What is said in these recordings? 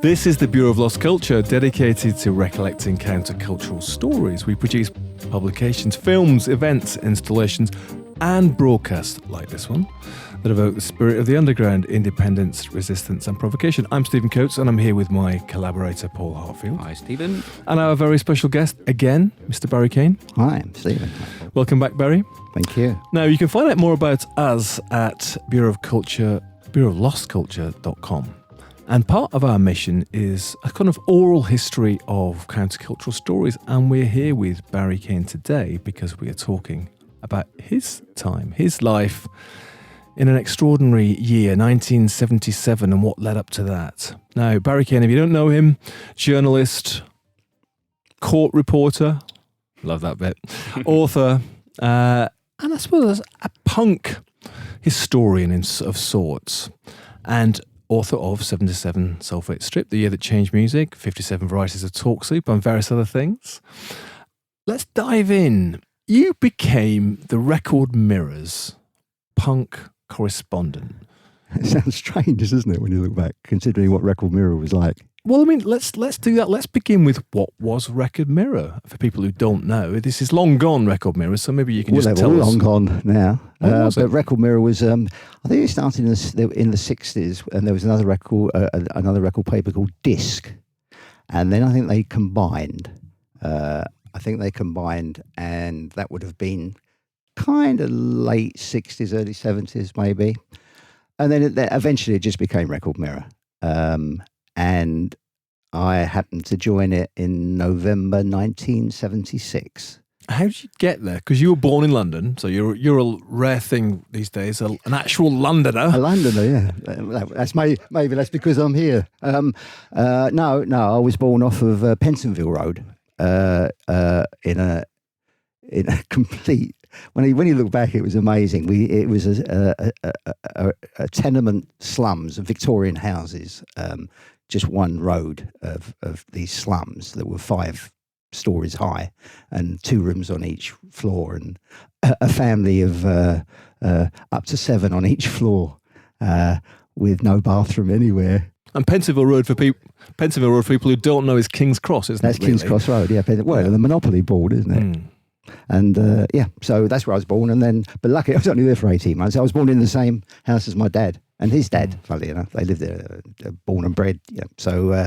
This is the Bureau of Lost Culture, dedicated to recollecting countercultural stories. We produce publications, films, events, installations, and broadcasts like this one that evoke the spirit of the underground, independence, resistance, and provocation. I'm Stephen Coates, and I'm here with my collaborator, Paul Hartfield. Hi, Stephen. And our very special guest, again, Mr. Barry Cain. Hi, I'm Stephen. Welcome back, Barry. Thank you. Now, you can find out more about us at Bureau of Lost Culture.com. And part of our mission is a kind of oral history of countercultural stories. And we're here with Barry Cain today because we are talking about his time, his life in an extraordinary year, 1977, and what led up to that. Now, Barry Cain, if you don't know him, journalist, court reporter, love that bit, author, and I suppose a punk historian of sorts, and author of 77 Sulphate Strip, The Year That Changed Music, 57 Varieties of Talk Soup, and various other things. Let's dive in. You became the Record Mirror's punk correspondent. It sounds strange, doesn't it, when you look back, considering what Record Mirror was like? Well, I mean, let's do that. Let's begin with what was Record Mirror. For people who don't know, this is long gone, Record Mirror, so maybe you can just tell us. Well, they're all long gone now. But Record Mirror was, I think it started in the 60s, and there was another record paper called Disc. And then I think they combined. And that would have been kind of late 60s, early 70s, maybe. And then eventually it just became Record Mirror. And I happened to join it in November 1976. How did you get there? Because you were born in London, so you're a rare thing these days, an actual Londoner. A Londoner, yeah. That's maybe that's because I'm here. No, I was born off of Pentonville Road in a complete. When you look back, it was amazing. It was a tenement slums of Victorian houses. Just one road of these slums that were 5 stories high and 2 rooms on each floor, and a family of up to 7 on each floor with no bathroom anywhere. And Pentonville Road for people who don't know is King's Cross, isn't it? That's King's Cross Road, yeah. Well, the Monopoly board, isn't it? Mm. And so that's where I was born. And then, but luckily, I was only there for 18 months. I was born in the same house as my dad and his dad. Funnily enough, they lived there, born and bred. Yeah. So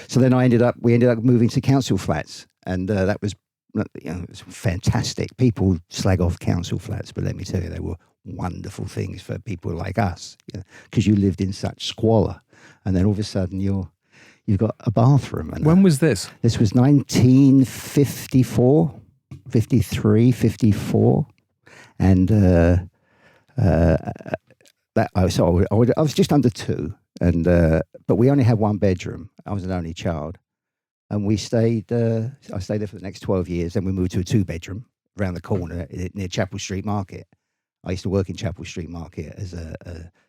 then we ended up moving to council flats, and that was, it was fantastic. People slag off council flats, but let me tell you, they were wonderful things for people like us, because you lived in such squalor, and then all of a sudden you've got a bathroom. And when was this? This was 1954. 53, 54, and I was just under 2, and but we only had 1 bedroom. I was an only child, and we stayed. I stayed there for the next 12 years. Then we moved to a 2-bedroom around the corner near Chapel Street Market. I used to work in Chapel Street Market as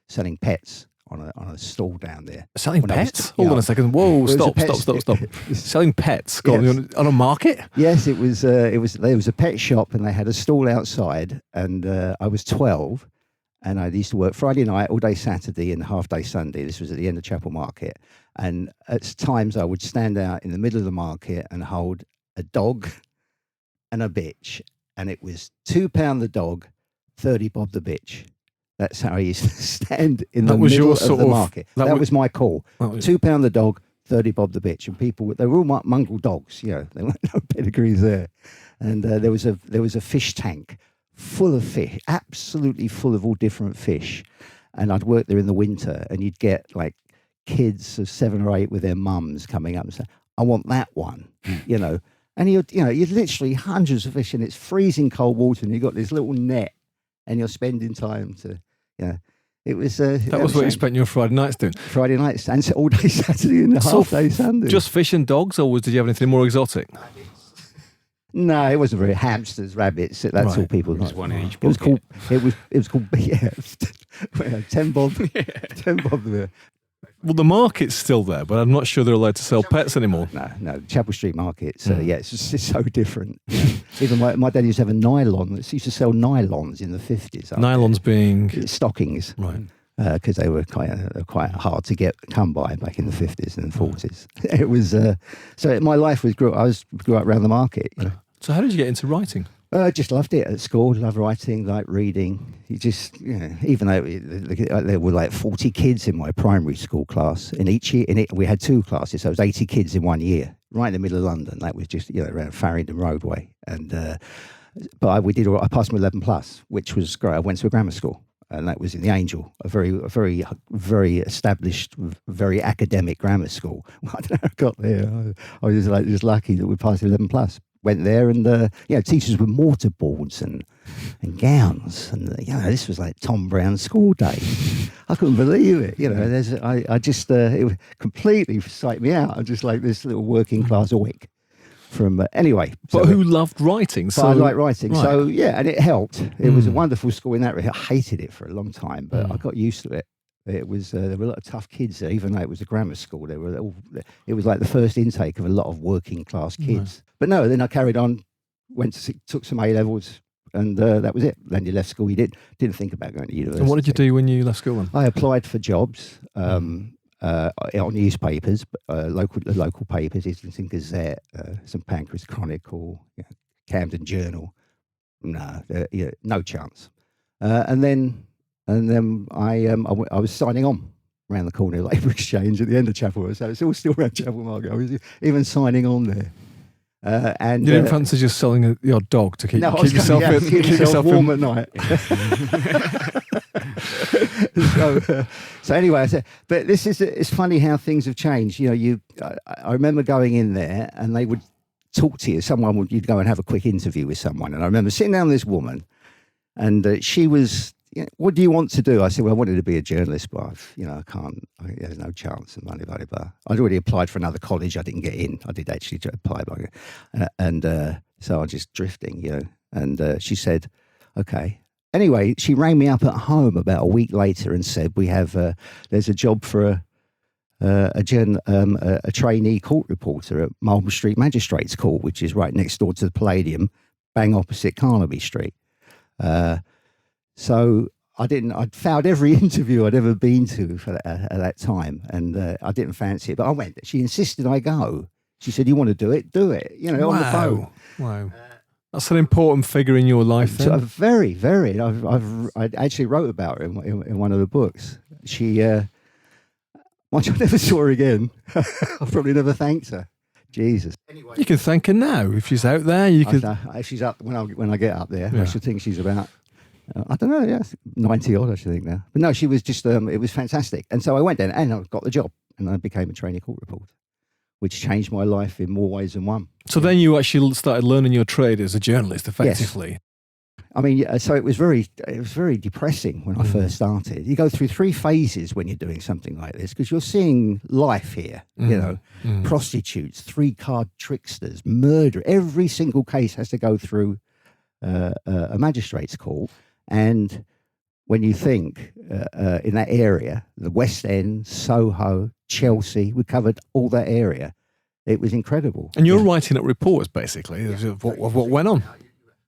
selling pets on a stall down there. Selling pets? Hold on a second. Whoa! Stop! Selling pets on a market? Yes, it was. There was a pet shop, and they had a stall outside. And I was 12, and I used to work Friday night, all day Saturday, and half day Sunday. This was at the end of Chapel Market, and at times I would stand out in the middle of the market and hold a dog and a bitch, and it was £2 the dog, 30 bob the bitch. That's how I used to stand in the middle of the market. That was my call. £2 the dog, 30 bob the bitch. And people, they were all mongrel dogs, there weren't no pedigrees there. And there was a fish tank full of fish, absolutely full of all different fish. And I'd work there in the winter, and you'd get like kids of 7 or 8 with their mums coming up and saying, I want that one, And you'd literally hundreds of fish, and it's freezing cold water, and you've got this little net, and you're spending time to, it was. That was what you spent your Friday nights doing. Friday nights and all day Saturday and half day Sunday. Just fish and dogs, or did you have anything more exotic? No, it wasn't very hamsters, rabbits. That's right. All people. Just one in each. It was called 10 bob. 10 bob there. Well, the market's still there, but I'm not sure they're allowed to sell pets anymore. No, Chapel Street Market. So it's so different. Even my dad used to have a nylon. He used to sell nylons in the 50s. Nylons being stockings, right? because they were quite hard to come by back in the 50s and 40s. It was so my life grew up around the market. You know? So how did you get into writing? I just loved it at school. Loved writing, liked reading. You just, even though there were like 40 kids in my primary school class, in each year, we had 2 classes, so it was 80 kids in 1 year, right in the middle of London. That was just, around Farringdon Roadway. And but I passed my 11 plus, which was great. I went to a grammar school, and that was in the Angel, a very, very established, very academic grammar school. I don't know how I got there. I was just lucky that we passed 11 plus. Went there, and teachers with mortarboards and gowns, and this was like Tom Brown's school day. I couldn't believe it. It completely psyched me out. I'm just like this little working class oik from anyway. But who loved writing? So I liked writing. Right. So and it helped. It was a wonderful school in that. I hated it for a long time, but I got used to it. It was there were a lot of tough kids there, even though it was a grammar school. It was like the first intake of a lot of working class kids. But no, then I carried on, took some A levels, and that was it. Then you left school. You didn't think about going to university. And what did you do when you left school then? I applied for jobs on newspapers, local papers, Islington Gazette, St Pancras Chronicle, Camden Journal. No chance. And then I was signing on around the corner at Labour Exchange at the end of Chapel Market. So it's all still around Chapel Market. I was even signing on there. And you didn't fancy just selling your dog to keep yourself warm at night. So anyway, but it's funny how things have changed. I remember going in there, and they would talk to you. You'd go and have a quick interview with someone, and I remember sitting down with this woman, and she was. What do you want to do? I said, well, I wanted to be a journalist, but I can't. There's no chance. And blah, blah, blah. I'd already applied for another college. I didn't get in. I did actually apply, so I was just drifting, And she said, okay. Anyway, she rang me up at home about a week later and said, we have there's a job for a trainee court reporter at Marlborough Street Magistrates Court, which is right next door to the Palladium, bang opposite Carnaby Street. So I'd failed every interview I'd ever been to at that time, and I didn't fancy it, but I went. She insisted I go. She said, you want to do it? Do it, on the phone. Wow. That's an important figure in your life then. So very, very. I actually wrote about her in one of the books. She, once I never saw her again, I probably never thanked her. Jesus. Anyway, you can thank her now. If she's out there, you could... If she's up, when I get up there, I should think she's about... I don't know, 90 odd, I should think now. But no, she was just, it was fantastic. And so I went in and I got the job, and I became a trainee court reporter, which changed my life in more ways than one. So then you actually started learning your trade as a journalist, effectively. Yes. I mean, so it was very depressing when I first started. You go through 3 phases when you're doing something like this, because you're seeing life here, prostitutes, 3-card tricksters, murder. Every single case has to go through a magistrate's court. And when you think in that area, the West End, Soho, Chelsea, we covered all that area. It was incredible. And you're writing up reports, basically, of what went on.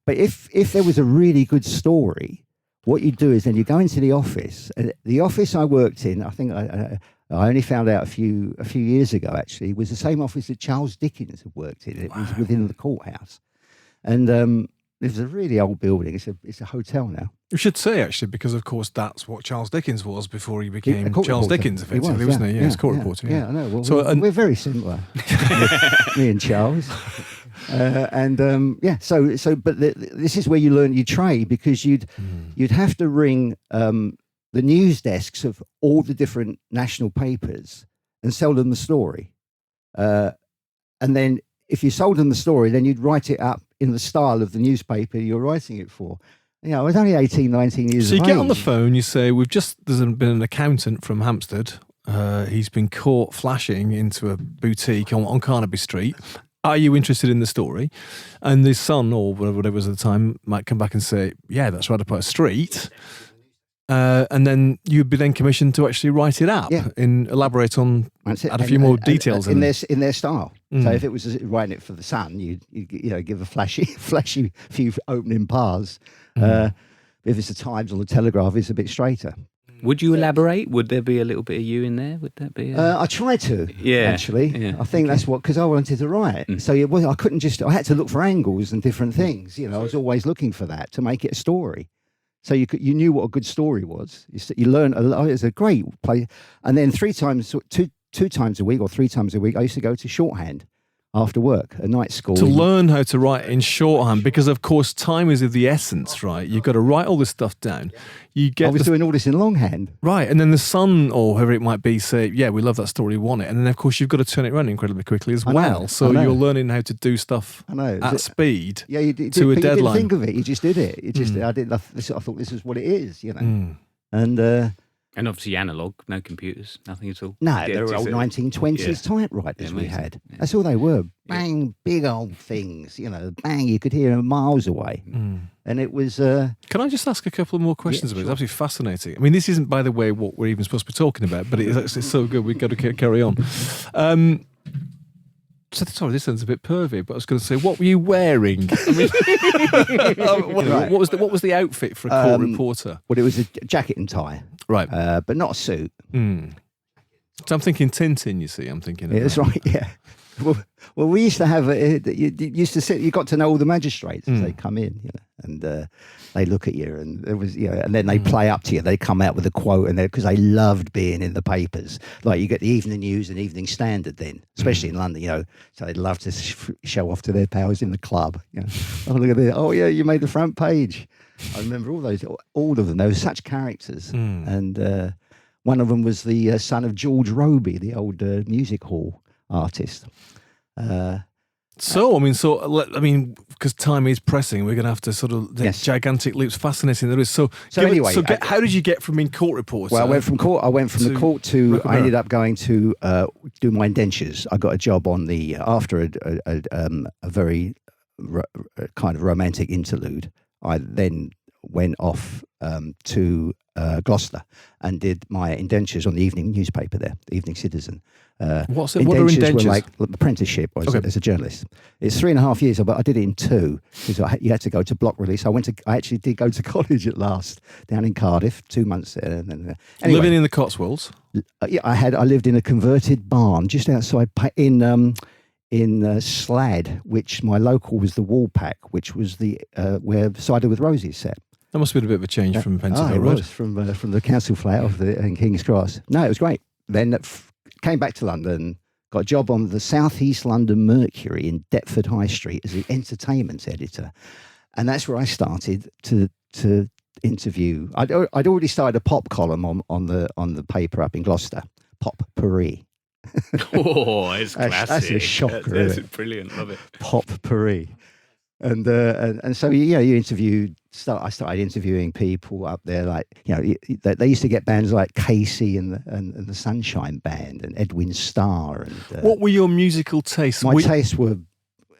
But if there was a really good story, what you do is then you go into the office. And the office I worked in, I think I only found out a few years ago, actually, was the same office that Charles Dickens had worked in. It was within the courthouse. And it was a really old building. It's a hotel now. You should say, actually, because, of course, that's what Charles Dickens was before he became Charles reporter. Dickens, effectively, wasn't he? Yeah, he's court reporter. Yeah, I know. Well, so, we're very similar, me and Charles. But this is where you learn your trade, because you'd have to ring the news desks of all the different national papers and sell them the story. And then if you sold them the story, then you'd write it up in the style of the newspaper you're writing it for. I was only 18, 19 years old. So you get on the phone, you say, there's been an accountant from Hampstead. He's been caught flashing into a boutique on Carnaby Street. Are you interested in the story? And the Sun, or whatever it was at the time, might come back and say, yeah, that's right up our street. And then you'd be then commissioned to actually write it up and elaborate on, add a few more details in their style. So if it was writing it for the Sun, you'd give a flashy few opening bars. If it's the Times or the Telegraph, it's a bit straighter. Would you elaborate? Would there be a little bit of you in there? Would that be? I tried to, actually. Yeah. I think that's because I wanted to write. So I couldn't just, I had to look for angles and different things. I was always looking for that to make it a story. So you knew what a good story was. You learned a lot. It was a great play. And then two times a week or 3 times a week, I used to go to shorthand after work, a night school. To learn how to write in shorthand, because of course time is of the essence, right? You've got to write all this stuff down. I was doing all this in longhand. Right, and then the Sun or whoever it might be say, yeah, we love that story, we want it. And then of course you've got to turn it around incredibly quickly as well. So you're learning how to do stuff at speed to a deadline. You didn't think of it, you just did it. I thought this is what it is, And obviously analog, no computers, nothing at all. No, they were old 1920s typewriters we had. Yeah. That's all they were. Bang, big old things, bang, you could hear them miles away. And it was... Can I just ask a couple more questions about it? It's absolutely fascinating. I mean, this isn't, by the way, what we're even supposed to be talking about, but it's actually so good, we've got to carry on. Sorry, this sounds a bit pervy, but I was going to say, what were you wearing? What was the outfit for a court reporter? Well, it was a jacket and tie, right? But not a suit. So I'm thinking Tintin. You see, I'm thinking. Yeah, that's right. Yeah. Well, we used to have. You got to know all the magistrates as they come in, and they look at you, and it was, and then they play up to you. They come out with a quote, and because they loved being in the papers. Like you get the Evening News and Evening Standard, then, especially in London, so they'd love to show off to their pals in the club. Oh, look at this! Oh, yeah, you made the front page. I remember all of them. They were such characters, and one of them was the son of George Roby, the old music hall artist. Because time is pressing, we're going to have to sort of gigantic leaps. Fascinating there is. So how did you get from being court reporter? Well, I went from the court to. I ended up going to do my indentures. I got a job on the after a very kind of romantic interlude. I then went off to Gloucester and did my indentures on the evening newspaper there, the Evening Citizen. What are indentures? Were like apprenticeship as a journalist. It's 3.5 years, but I did it in 2 because you had to go to block release. I actually did go to college at last down in Cardiff, 2 months there. Anyway, living in the Cotswolds. I lived in a converted barn just outside in Slad, which my local was the Woolpack, which was the where Cider with Roses set. That must have been a bit of a change from Pensacola Road. It was from the council flat in King's Cross. No, it was great. Then came back to London, got a job on the South East London Mercury in Deptford High Street as the entertainment editor, and that's where I started to interview. I'd already started a pop column on the paper up in Gloucester, Pop Paris. Oh, it's classic. That's a shocker. That's brilliant. Love it. Pop Paris. And so you interviewed. I started interviewing people up there, like they used to get bands like Casey and the Sunshine Band and Edwin Starr. And what were your musical tastes? My tastes were,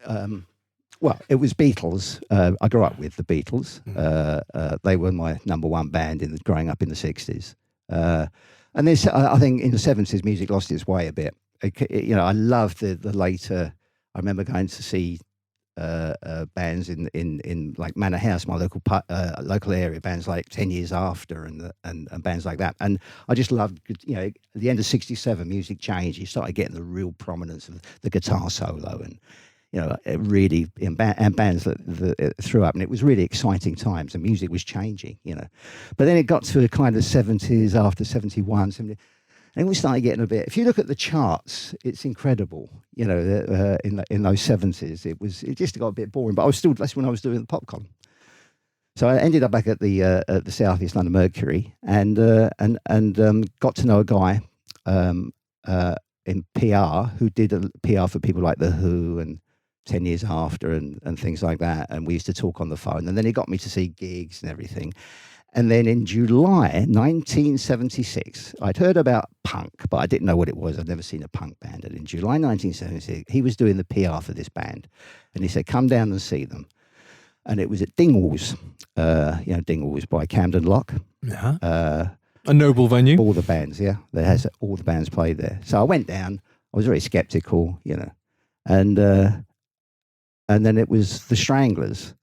it was Beatles. I grew up with the Beatles. They were my number one band growing up in the 60s. And then I think in the 70s, music lost its way a bit. I loved the later. I remember going to see bands in like Manor House, my local area, bands like 10 Years After and bands like that. And I just loved, at the end of 67, music changed. You started getting the real prominence of the guitar solo and, it really, and bands that threw up. And it was really exciting times and music was changing, But then it got to kind of 70s after 71, 70. And we started getting a bit. If you look at the charts, it's incredible. In those 70s, it just got a bit boring. But that's when I was doing the pop column. So I ended up back at the South East London Mercury and got to know a guy in PR who did a PR for people like The Who and 10 Years After and things like that. And we used to talk on the phone. And then he got me to see gigs and everything. And then in July 1976, I'd heard about punk, but I didn't know what it was. I'd never seen a punk band. And in July 1976, he was doing the PR for this band. And he said, come down and see them. And it was at Dingwalls, Dingwalls by Camden Lock. Yeah. A noble venue. All the bands, yeah. All the bands played there. So I went down. I was very skeptical, And then it was the Stranglers.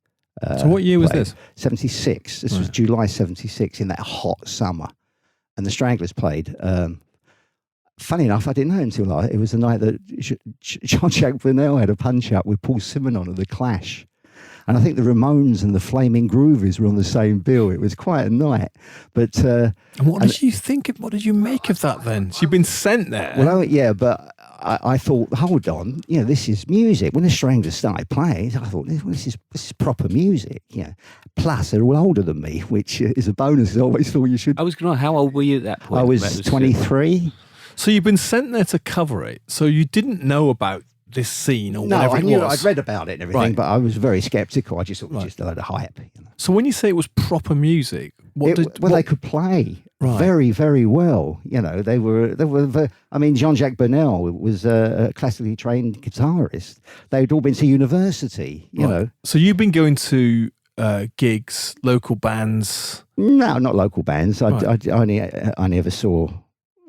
So what year was this? 76. This was July 76 in that hot summer. and the Stranglers played. Funny enough, I didn't know until it was the night that Jean-Jacques Brunel had a punch-up with Paul Simonon of The Clash. And I think the Ramones and the Flaming Groovies were on the same bill. It was quite a night. But and what did you think of, what did you make of that then? So you've been sent there. Well, yeah, but I thought, hold on, this is music. When the Stranglers started playing, I thought, this is proper music. Plus, they're all older than me, which is a bonus. I always thought you should. I was going to how old were you at that point? I was 23. So you've been sent there to cover it. So you didn't know about this scene or whatever it was? No, I'd read about it and everything, but I was very sceptical. I just thought it was just a load of hype. So when you say it was proper music, they could play very, very well. They were. I mean, Jean-Jacques Brunel was a classically trained guitarist. They'd all been to university. You know. So you've been going to gigs, local bands? No, not local bands. I never saw.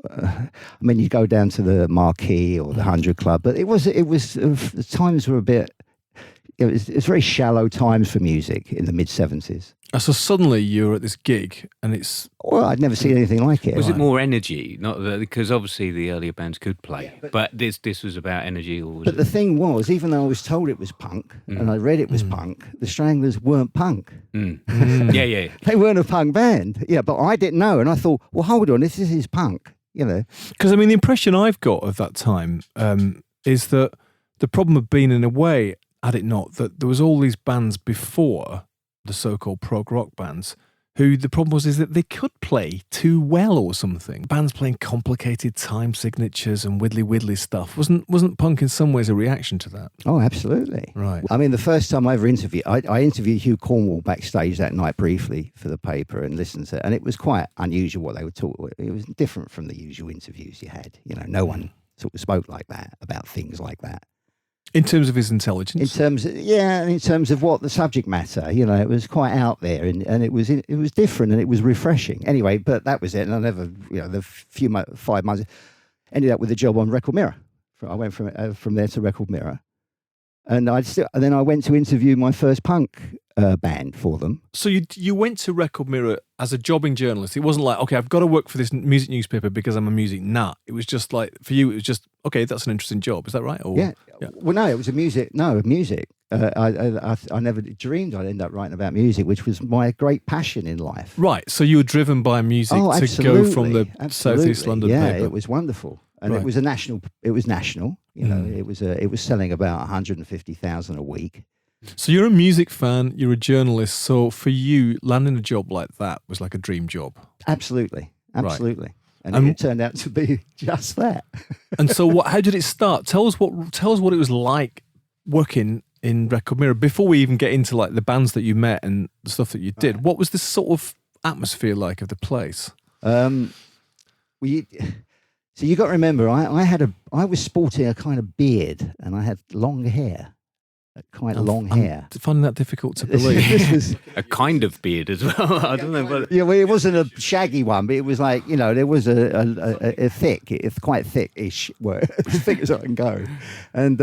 I mean, you go down to the Marquee or the 100 Club, but it was the times were a bit. It was very shallow times for music in the mid-70s. So suddenly you're at this gig, and it's I'd never seen anything like it. Was it more energy? Because obviously the earlier bands could play, but this was about energy. But the thing was, even though I was told it was punk and I read it was punk, the Stranglers weren't punk. Yeah. They weren't a punk band. Yeah, but I didn't know, and I thought, well, hold on, this is punk. Because I mean, the impression I've got of that time is that the problem had been, in a way, had it not, that there was all these bands before the so-called prog rock bands who the problem was is that they could play too well or something. Bands playing complicated time signatures and widdly stuff. Wasn't punk in some ways a reaction to that? Oh, absolutely. Right. I mean, the first time I ever interviewed, I interviewed Hugh Cornwall backstage that night briefly for the paper and listened to it, and it was quite unusual what they were talking. It was different from the usual interviews you had. No one sort of spoke like that about things like that. In terms of his intelligence? In terms of what the subject matter, it was quite out there, and it was different and it was refreshing. Anyway, but that was it, and I never, the 5 months, ended up with a job on Record Mirror. I went from there to Record Mirror, and then I went to interview my first punk band for them. So you went to Record Mirror as a jobbing journalist. It wasn't like, okay, I've got to work for this music newspaper because I'm a music nut. It was just like, for you, it was just, okay, that's an interesting job. Is that right? Or, yeah. Well, no, it was music. I never dreamed I'd end up writing about music, which was my great passion in life. Right. So you were driven by music to go from the Southeast London paper. Yeah, it was wonderful. And it was national. It was it was selling about 150,000 a week. So you're a music fan, you're a journalist. So for you, landing a job like that was like a dream job. Absolutely. Right. And it turned out to be just that. And so how did it start? Tell us what it was like working in Record Mirror before we even get into like the bands that you met and the stuff that you did. Right. What was this sort of atmosphere like of the place? So you got to remember, I was sporting a kind of beard and I had long hair. Long hair. I'm finding that difficult to believe. This was a kind of beard as well. I don't know. But well, it wasn't a shaggy one, but it was like, there was a thick, it's quite thick-ish, as thick as I can go. And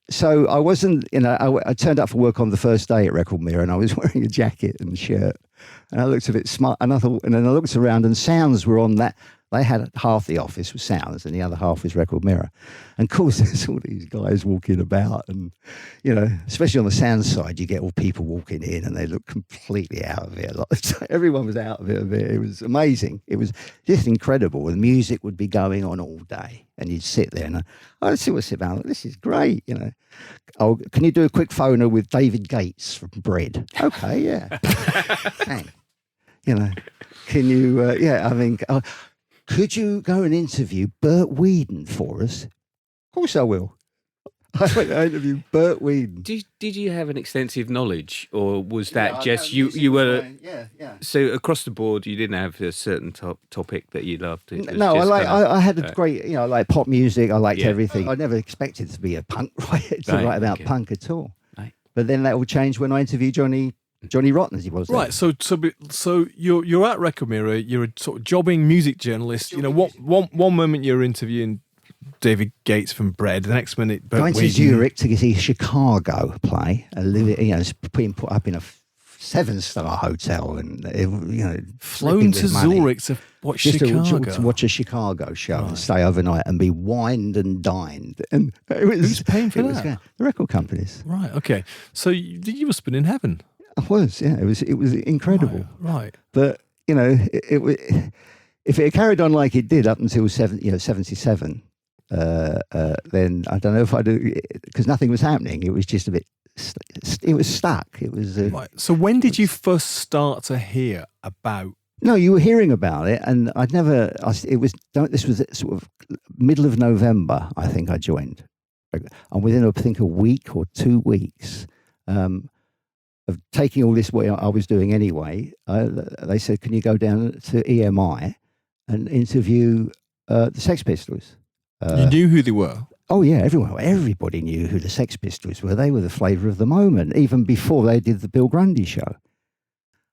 so I wasn't, I turned up for work on the first day at Record Mirror and I was wearing a jacket and shirt. And I looked a bit smart, and then I looked around and sounds were on that. They had half the office was sounds and the other half was Record Mirror. And of course, there's all these guys walking about and, especially on the sound side, you get all people walking in and they look completely out of it. Everyone was out of it a bit. It was amazing. It was just incredible. The music would be going on all day and you'd sit there and I'd sit down, this is great, Oh, can you do a quick phoner with David Gates from Bread? Okay, yeah. Can you, could you go and interview Bert Whedon for us? Of course I will. I went to interview Bert Whedon. Did you have an extensive knowledge, or was that you were? Yeah. So across the board, you didn't have a certain topic that you loved. No, I had a great, I like pop music. I liked everything. I never expected to be a punk writer to write about punk at all. Right. But then that all changed when I interviewed Johnny Rotten, as he was. Right. So you're at Record Mirror. You're a sort of jobbing music journalist. One moment you're interviewing David Gates from Bread. The next minute, going to Zurich to see Chicago play. Being put up in a 7-star hotel, and flown to Zurich to watch Chicago. To watch a Chicago show and stay overnight and be wined and dined. And it was, who's paying for that? The record companies. Right. Okay. So you must have been in heaven. I was. Yeah. It was incredible. Right. But if it had carried on like it did up until 77. Then I don't know if I do, because nothing was happening. It was just a bit. It was stuck. It was. Right. So when did you first start to hear about? No, you were hearing about it, and I'd never. This was sort of middle of November, I think I joined, and within I think a week or 2 weeks of taking all this what I was doing anyway, they said, "Can you go down to EMI and interview the Sex Pistols?" You knew who they were? Oh, yeah, everybody knew who the Sex Pistols were. They were the flavour of the moment, even before they did the Bill Grundy show.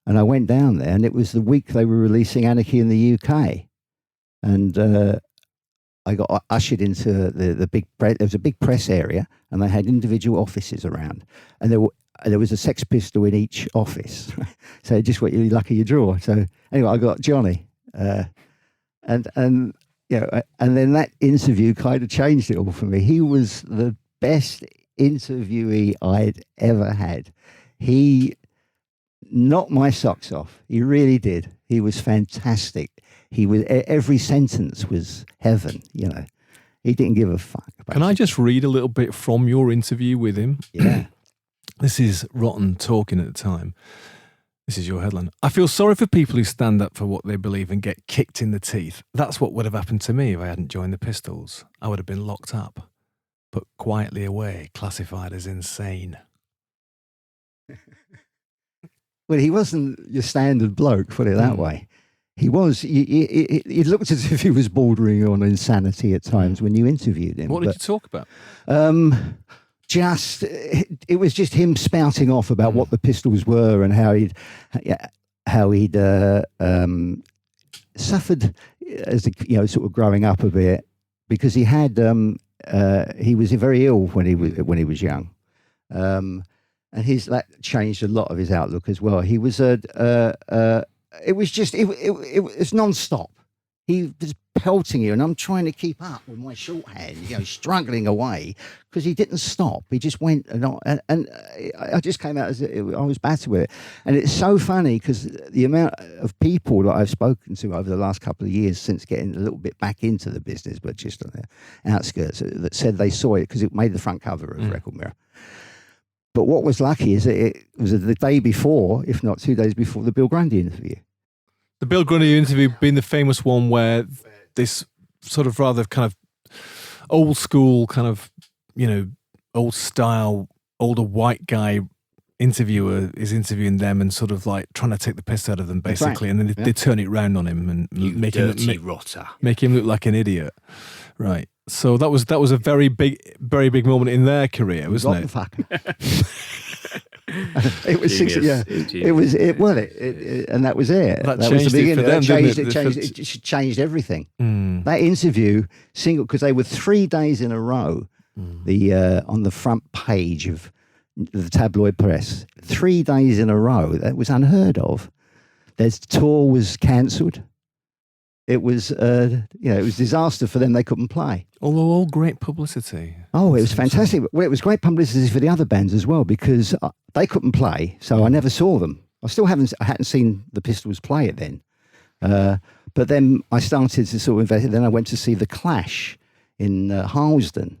And I went down there, and it was the week they were releasing Anarchy in the UK. And I got ushered into the big press. There was a big press area, and they had individual offices around. And there was a Sex Pistol in each office. So just what you're lucky you draw. So anyway, I got Johnny. And then that interview kind of changed it all for me. He was the best interviewee I'd ever had. He knocked my socks off. He really did. He was fantastic. Every sentence was heaven. He didn't give a fuck. Can I just read a little bit from your interview with him? Yeah. This is Rotten talking at the time. This is your headline. I feel sorry for people who stand up for what they believe and get kicked in the teeth. That's what would have happened to me if I hadn't joined the Pistols. I would have been locked up, put quietly away, classified as insane. Well, he wasn't your standard bloke, put it that way. He was. He looked as if he was bordering on insanity at times when you interviewed him. What did you talk about? It was just him spouting off about what the Pistols were and how he'd suffered as sort of growing up a bit, because he had he was very ill when he was young, and that changed a lot of his outlook as well. He was it was non-stop. He was pelting you, and I'm trying to keep up with my shorthand, struggling away, because he didn't stop. He just went, and I just came out I was battered with it. And it's so funny, because the amount of people that I've spoken to over the last couple of years since getting a little bit back into the business, but just on the outskirts, that said they saw it because it made the front cover of Record Mirror. But what was lucky is that it was the day before, if not 2 days before, the Bill Grundy interview. The Bill Grundy interview being the famous one where this sort of rather kind of old school kind of, old style, older white guy interviewer is interviewing them and sort of like trying to take the piss out of them, basically. Right. And then they turn it round on him and make him look like an idiot. Right. So that was a very big moment in their career, wasn't it? Fuck. It was and that was it. That was the beginning. For them, It changed everything. That interview, because they were 3 days in a row, on the front page of the tabloid press, 3 days in a row. That was unheard of. Their tour was cancelled. It was, it was disaster for them. They couldn't play. Although all great publicity. Oh, it was fantastic. Well, it was great publicity for the other bands as well, because they couldn't play, so I never saw them. I hadn't seen the Pistols play it then. But then I started to sort of invest. Then I went to see The Clash in Harlesden,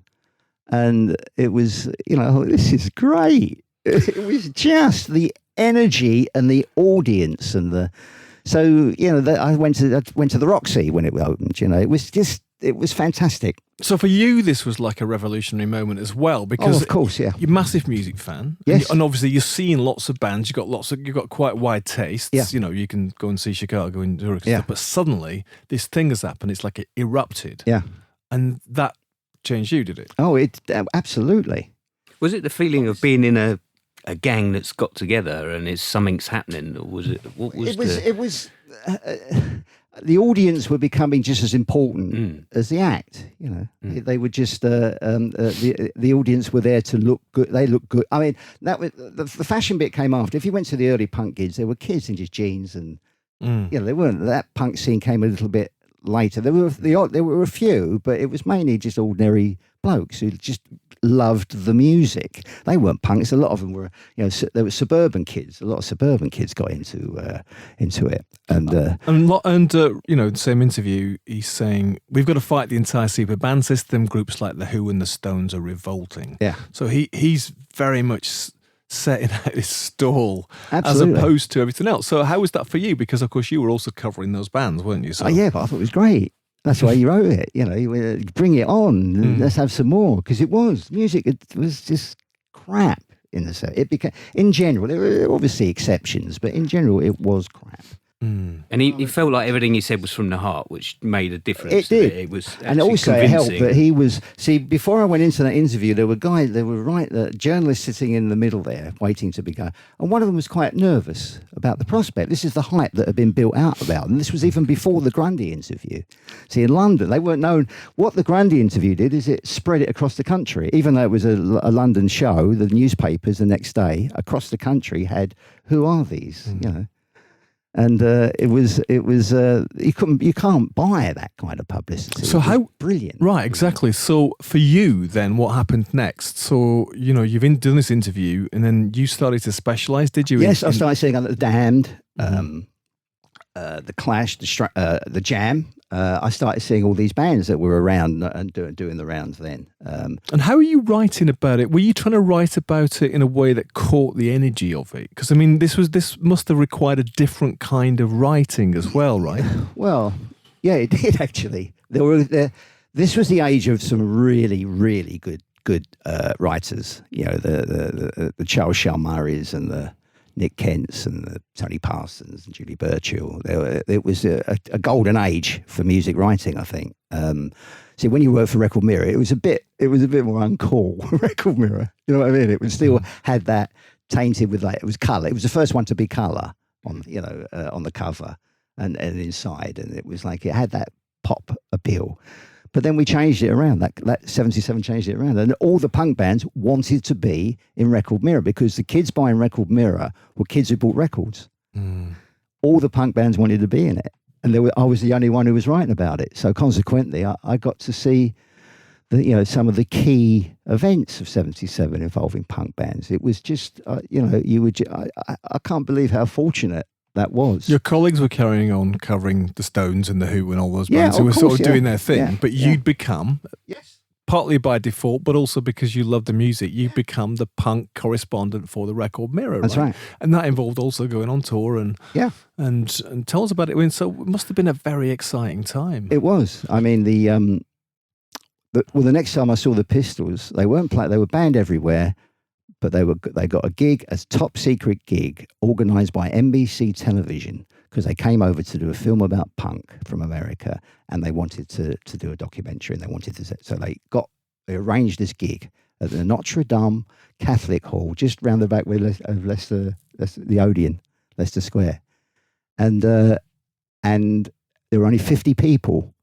and it was, this is great. It was just the energy and the audience and the. So I went to the Roxy when it opened. It was fantastic. So for you, this was like a revolutionary moment as well, because of course, yeah, you're a massive music fan, yes, and obviously you're seeing lots of bands. You've got quite wide tastes. Yeah. You can go and see Chicago and Zurich, and stuff, but suddenly this thing has happened. It's like it erupted. Yeah, and that changed you, did it? Oh, it absolutely. Was it the feeling of being in a gang that's got together and something's happening, or was it? What was it? Was the audience were becoming just as important as the act. You know, they were just the audience were there to look good. They looked good. I mean, that was the fashion bit came after. If you went to the early punk gigs, there were kids in just jeans, and you know, they weren't. That punk scene came a little bit later. There were a few, but it was mainly just ordinary blokes who just loved the music. They weren't punks. A lot of them were, you know, there were suburban kids. A lot of suburban kids got into it, and you know, the same interview, he's saying we've got to fight the entire super band system. Groups like the Who and the Stones are revolting. Yeah. So he's very much setting out his stall Absolutely. as opposed to everything else. So how was that for you? Because of course you were also covering those bands, weren't you? So yeah, but I thought it was great. That's why he wrote it. You know, you bring it on. Let's have some more, because it was music. It was just crap in the set. It became, in general, there were obviously exceptions, but in general, it was crap. And he felt like everything he said was from the heart, which made a difference. It did. It was, and also it helped that he was. See, before I went into that interview, there were journalists sitting in the middle there, waiting to begin, and one of them was quite nervous about the prospect. This is the hype that had been built out about, and this was even before the Grundy interview. See, in London, they weren't known. What the Grundy interview did is it spread it across the country, even though it was a London show. The newspapers the next day across the country had, "Who are these?" You know. And it was you can't buy that kind of publicity. So how brilliant, right? Exactly. So for you, then, what happened next? So you know, you've done this interview, and then you started to specialise. Did you? Yes, I started singing under the Damned, the Clash, the Jam. I started seeing all these bands that were around and doing the rounds then. And how are you writing about it? Were you trying to write about it in a way that caught the energy of it? Because I mean, this must have required a different kind of writing as well, right? Well, yeah, it did actually. This was the age of some really, really good writers. You know, the Charles Shalmurrays and the Nick Kents and the Tony Parsons and Julie Burchill. It was a golden age for music writing, I think. See, when you worked for Record Mirror, it was a bit more uncool. Record Mirror, you know what I mean? It was still had that tainted with, like, it was colour. It was the first one to be colour on the cover and inside, and it was like it had that pop appeal. But then we changed it around. That 77 changed it around. And all the punk bands wanted to be in Record Mirror, because the kids buying Record Mirror were kids who bought records. All the punk bands wanted to be in it. And I was the only one who was writing about it. So consequently, I got to see some of the key events of 77 involving punk bands. It was just, I can't believe how fortunate that was. Your colleagues were carrying on covering the Stones and the Who and all those bands who were sort of doing their thing, but you'd become, partly by default, but also because you love the music, you become the punk correspondent for the Record Mirror. That's right. And that involved also going on tour and tell us about it. I mean, so it must have been a very exciting time. It was. I mean, the next time I saw the Pistols, they weren't playing. They were banned everywhere. But they got a gig, a top secret gig, organised by NBC Television, because they came over to do a film about punk from America, and they wanted to do a documentary, and they wanted to. So they arranged this gig at the Notre Dame Catholic Hall, just round the back of the Odeon, Leicester Square, and there were only 50 people.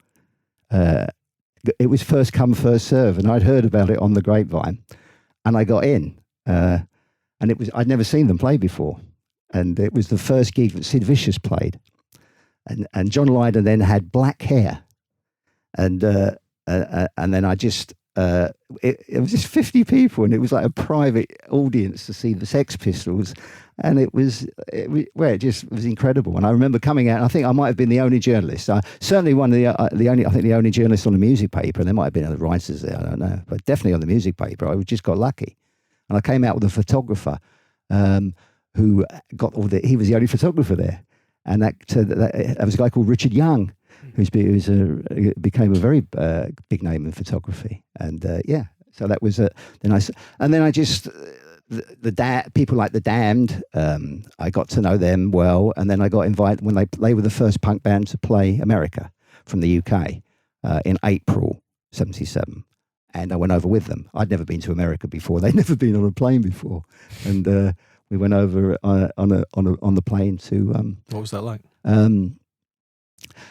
It was first come, first serve, and I'd heard about it on the grapevine, and I got in. And I'd never seen them play before, and it was the first gig that Sid Vicious played, and John Lydon then had black hair, and then I just it was just 50 people, and it was like a private audience to see the Sex Pistols, and it just was incredible. And I remember coming out, and I think I might have been the only journalist, certainly one of the only journalist on the music paper, and there might have been other writers there, I don't know, but definitely on the music paper. I just got lucky. And I came out with a photographer who got he was the only photographer there. And that was a guy called Richard Young, who became a very big name in photography. And so that was people like the Damned, I got to know them well. And then I got invited when they were the first punk band to play America from the UK in April 77. And I went over with them. I'd never been to America before. They'd never been on a plane before, and we went over on the plane to. What was that like?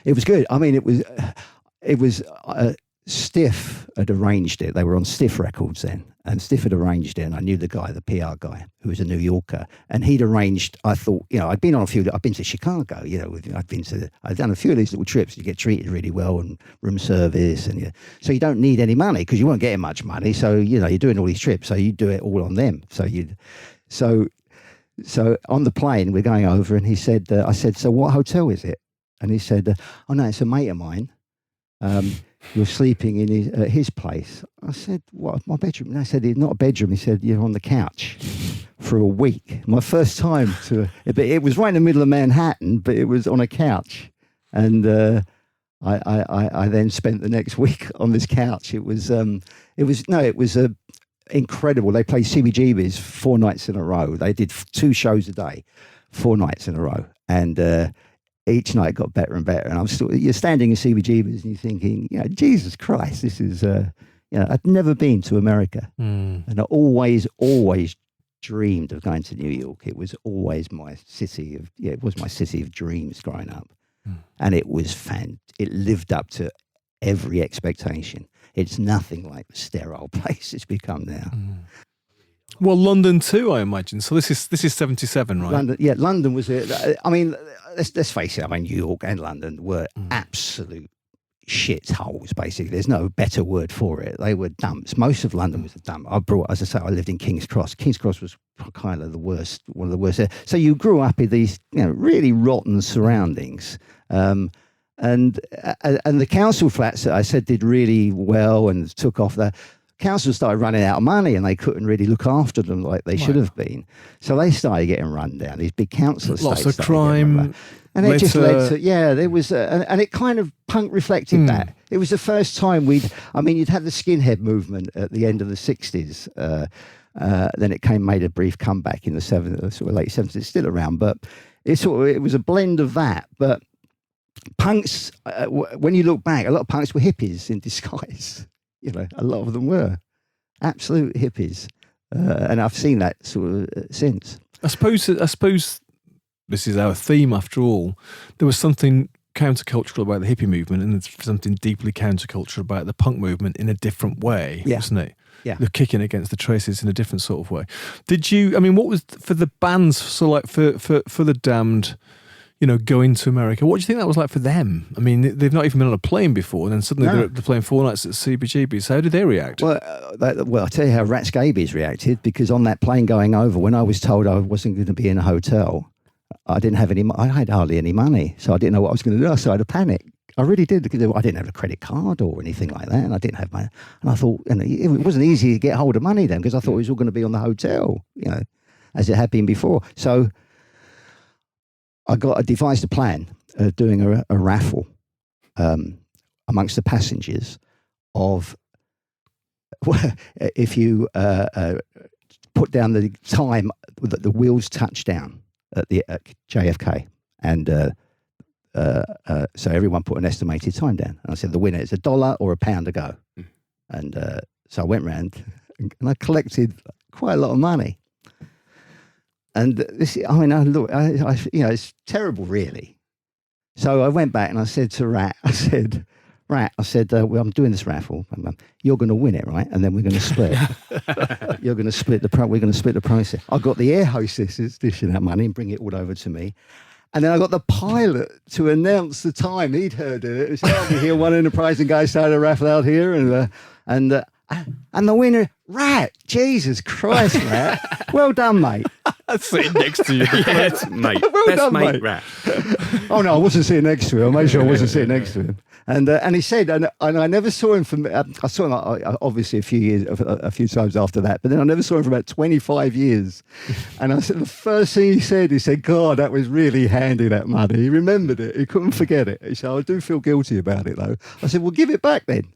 It was good. I mean, it was Stiff had arranged it. They were on Stiff Records then, and Stiff had arranged it. And I knew the guy, the PR guy, who was a New Yorker, and he'd arranged. I thought, I'd been to Chicago. I'd done a few of these little trips. You get treated really well and room service, and so you don't need any money because you weren't getting much money. So you're doing all these trips, so you do it all on them. So on the plane we're going over, and he said, I said, so what hotel is it? And he said, oh no, it's a mate of mine. You're sleeping in his place. I said, what, my bedroom? And I said, it's not a bedroom. He said, you're on the couch for a week. My first time it was right in the middle of Manhattan, but it was on a couch. And I then spent the next week on this couch. It was incredible. They played CBGBs 4 nights in a row. They did 2 shows a day, 4 nights in a row. And each night got better and better. And you're standing in CBGBs and you're thinking, Jesus Christ, this is, I'd never been to America. And I always dreamed of going to New York. It was always my city of dreams growing up. And it was it lived up to every expectation. It's nothing like the sterile place it's become now. Well, London too, I imagine. So this is 77, right? London was it. I mean, let's face it. I mean, New York and London were absolute shitholes. Basically, there's no better word for it. They were dumps. Most of London was a dump. I lived in King's Cross. King's Cross was kind of one of the worst. So you grew up in these, really rotten surroundings. And the council flats that I said did really well and took off. The council started running out of money and they couldn't really look after them like they should have been. So they started getting run down. These big council estates. Lots of crime. And it just led to, there was, and it kind of punk reflected that. It was the first time you'd had the skinhead movement at the end of the 60s. Then it made a brief comeback in the late 70s. It's still around, but it was a blend of that. But punks, when you look back, a lot of punks were hippies in disguise. A lot of them were absolute hippies, and I've seen that sort of since. I suppose this is our theme after all. There was something countercultural about the hippie movement, and there's something deeply countercultural about the punk movement in a different way, wasn't it? Yeah, they're kicking against the traces in a different sort of way. Did you? I mean, what was for the bands? So, like for the Damned, going to America, what do you think that was like for them? I mean, they've not even been on a plane before, and then suddenly they're playing 4 nights at CBGBs. How did they react? Well, I'll tell you how Scabies reacted, because on that plane going over, when I was told I wasn't going to be in a hotel, I had hardly any money, so I didn't know what I was going to do. So I had a panic. I really did, because I didn't have a credit card or anything like that, and I didn't have money. And I thought, it wasn't easy to get hold of money then, because I thought it was all going to be on the hotel, as it had been before. So I devised a plan of doing a raffle amongst the passengers of, if you put down the time that the wheels touched down at JFK, and so everyone put an estimated time down. And I said the winner is $1 or £1 to go. And so I went round and I collected quite a lot of money. And this, it's terrible, really. So I went back and I said to Rat, well, I'm doing this raffle. You're going to win it, right? And then we're going to split. We're going to split the price. I got the air hostesses dishing out money and bring it all over to me. And then I got the pilot to announce the time. He'd heard it. He said, I'll be here, one enterprise and guys started a raffle out here. And the winner, Rat. Jesus Christ, Rat. Well done, mate. Sitting next to you. Yes, mate. Well Best done, mate, Rat. Oh, no, I wasn't sitting next to him. I made sure I wasn't sitting next to him. And he said, and I never saw him I saw him obviously a few times after that, but then I never saw him for about 25 years. And I said, the first thing he said, God, that was really handy, that money. He remembered it. He couldn't forget it. He said, I do feel guilty about it, though. I said, well, give it back then.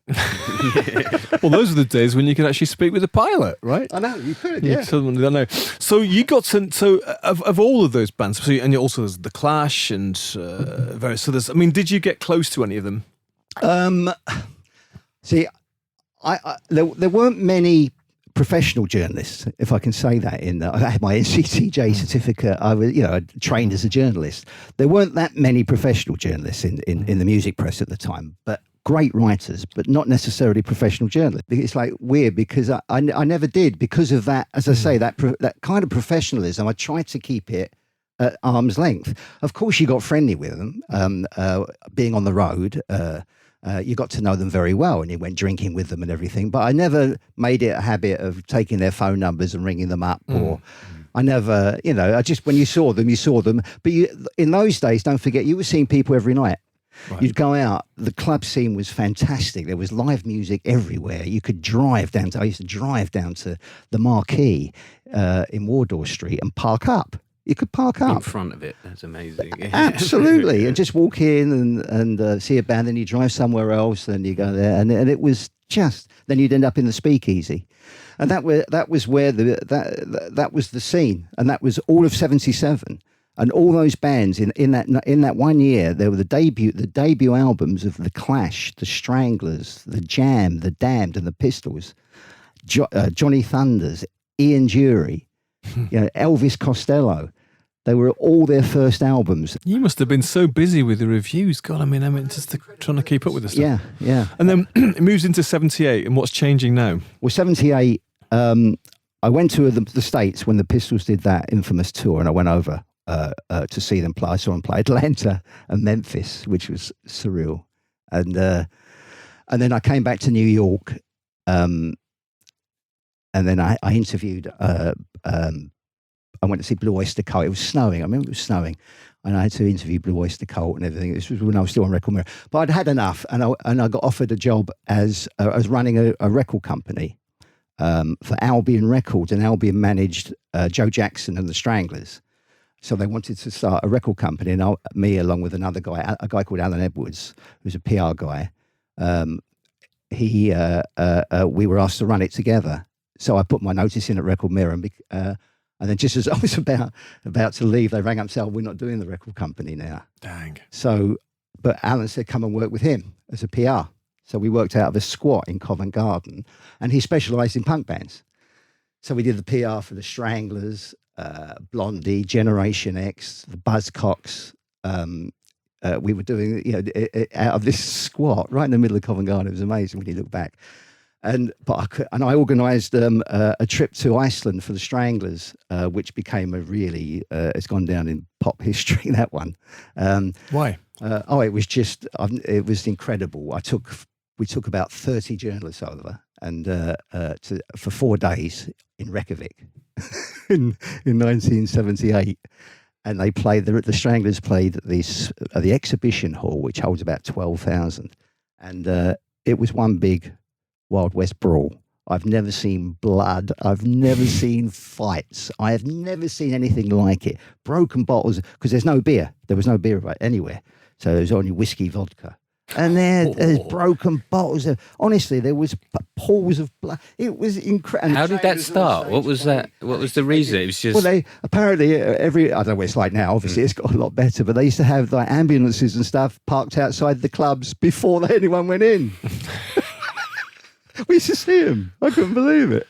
Well, those are the days when you could actually speak with the pilot, right? I know, you could, yeah. I know. So you got to, of all of those bands, and also there's The Clash and various others, I mean, did you get close to any of them? See, there weren't many professional journalists, if I can say that. I had my NCTJ certificate. I was, trained as a journalist. There weren't that many professional journalists in the music press at the time, but great writers, but not necessarily professional journalists. It's like weird because I never did because of that. As I say, that kind of professionalism. I tried to keep it at arm's length. Of course, you got friendly with them. Being on the road, you got to know them very well, and you went drinking with them and everything. But I never made it a habit of taking their phone numbers and ringing them up, or I never, I just, when you saw them, you saw them. But in those days, don't forget, you were seeing people every night. Right. You'd go out. The club scene was fantastic. There was live music everywhere. You could drive down to. I used to drive down to the Marquee in Wardour Street and park up. You could park up in front of it. That's amazing. Absolutely, and just walk in and see a band. Then you drive somewhere else, and you go there, and it was just. Then you'd end up in the Speakeasy, and that was where that was the scene, and that was all of '77. And all those bands in that 1 year, there were the debut albums of The Clash, The Stranglers, The Jam, The Damned, and The Pistols, Johnny Thunders, Ian Dury, Elvis Costello. They were all their first albums. You must have been so busy with the reviews. God, I mean, just trying to keep up with the stuff. Yeah. And then it moves into '78, and what's changing now? Well, '78, I went to the States when the Pistols did that infamous tour, and I went over to see them play. I saw them play Atlanta and Memphis, which was surreal. And then I came back to New York, and then I interviewed. I went to see Blue Oyster Cult. It was snowing. I remember it was snowing, and I had to interview Blue Oyster Cult and everything. This was when I was still on Record Mirror, but I'd had enough, and I got offered a job as I was running a record company for Albion Records, and Albion managed Joe Jackson and the Stranglers. So they wanted to start a record company, and me, along with another guy, a guy called Alan Edwards, who's a PR guy, we were asked to run it together. So I put my notice in at Record Mirror, and then just as I was about to leave, they rang up and said, we're not doing the record company now. Dang. So, but Alan said, come and work with him as a PR. So we worked out of a squat in Covent Garden, and he specialised in punk bands. So we did the PR for the Stranglers, Blondie, Generation X, the Buzzcocks. We were doing, out of this squat right in the middle of Covent Garden. It was amazing when you look back. And I organised a trip to Iceland for the Stranglers, which became a really it's gone down in pop history. That one. Why? It was just it was incredible. We took about 30 journalists over and for 4 days in Reykjavik in 1978. And they played, the Stranglers played at the exhibition hall, which holds about 12,000. And it was one big Wild West brawl. I've never seen blood. I've never seen fights. I have never seen anything like it. Broken bottles, because there's no beer. There was no beer anywhere. So there was only whiskey, vodka. And there's broken bottles. Honestly, there was pools of blood. It was incredible. How did that start? What was that? What was the reason? It was just... Well, they apparently I don't know what it's like now. Obviously, it's got a lot better. But they used to have like ambulances and stuff parked outside the clubs before anyone went in. We used to see them. I couldn't believe it.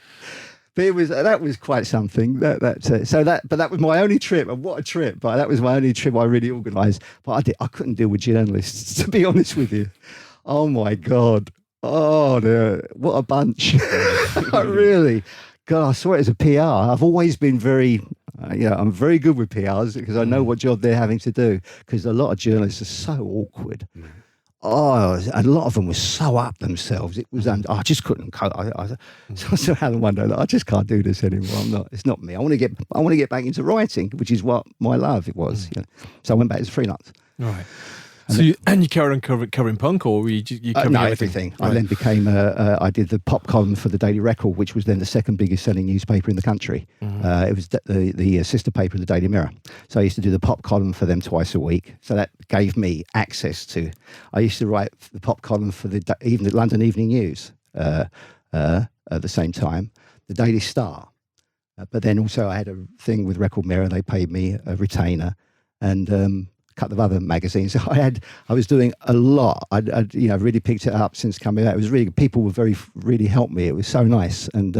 But that was quite something. But that was my only trip, and what a trip! But that was my only trip I really organised. But I couldn't deal with journalists, to be honest with you. Oh my God! Oh, what a bunch! Really, God, I saw it as a PR. I've always been very, I'm very good with PRs because I know what job they're having to do. Because a lot of journalists are so awkward. Oh, a lot of them were so up themselves. It was, I just couldn't cope. So Alan one day, I just can't do this anymore. It's not me. I want to get back into writing, which is what my love it was. So I went back as freelance. Right. You carried on covering punk, or you covered everything? Right. I then became I did the pop column for the Daily Record, which was then the second biggest selling newspaper in the country. It was the sister paper of the Daily Mirror. So I used to do the pop column for them twice a week. So that gave me access to. I used to write the pop column for the London Evening News at the same time, the Daily Star. But then also I had a thing with Record Mirror. They paid me a retainer, and couple of other magazines. I was doing a lot. I'd really picked it up since coming out. It was really, people were really helped me. It was so nice. And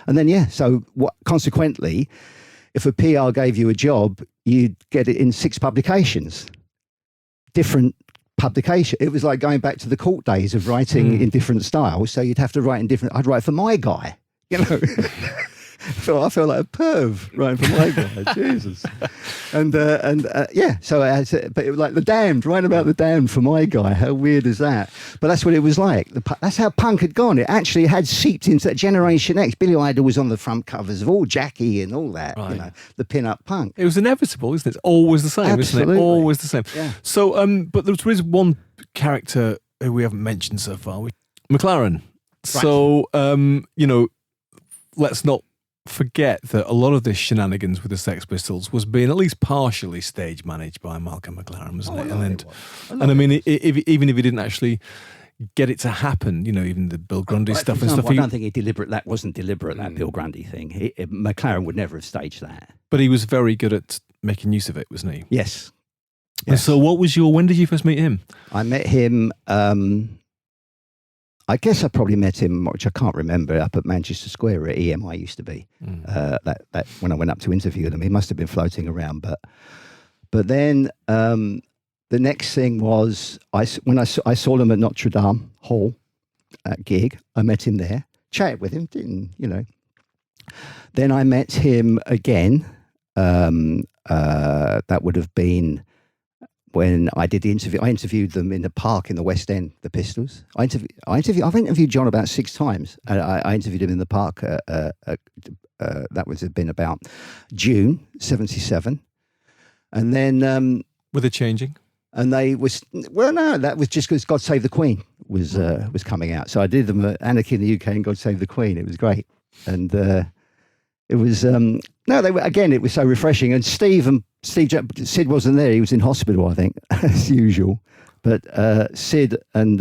then, so consequently, if a PR gave you a job, you'd get it in 6 publications, different publication. It was like going back to the court days of writing in different styles. So you'd have to write in different, I'd write for My Guy, I feel like a perv writing for My Guy. Jesus. So I had to, but it was like The Damned, writing about The Damned for My Guy. How weird is that? But that's what it was like. That's how punk had gone. It actually had seeped into Generation X. Billy Idol was on the front covers of all Jackie and all that, the pin-up punk. It was inevitable, isn't it? It's always the same, Absolutely. isn't it? Always the same. Yeah. So, but there is one character who we haven't mentioned so far, McLaren. Right. So, let's not forget that a lot of this shenanigans with the Sex Pistols was being at least partially stage managed by Malcolm McLaren, wasn't it? And I mean, even if he didn't actually get it to happen, even the Bill Grundy stuff and stuff. I don't think that wasn't deliberate, that Bill Grundy thing. McLaren would never have staged that. But he was very good at making use of it, wasn't he? Yes. And so when did you first meet him? I met him, I guess I probably met him, which I can't remember, up at Manchester Square where EMI used to be. That when I went up to interview them, he must have been floating around. But then the next thing was when I saw him at Notre Dame Hall gig. I met him there, chatted with him, Then I met him again. That would have been when I did the interview. I interviewed them in the park in the West End, the Pistols. I've interviewed John about 6 times. I interviewed him in the park. That would have been about June '77, and then were they changing? And that was just because God Save the Queen was coming out. So I did them at Anarchy in the UK and God Save the Queen. It was great, and it was it was so refreshing. And Sid wasn't there. He was in hospital, I think, as usual. But Sid and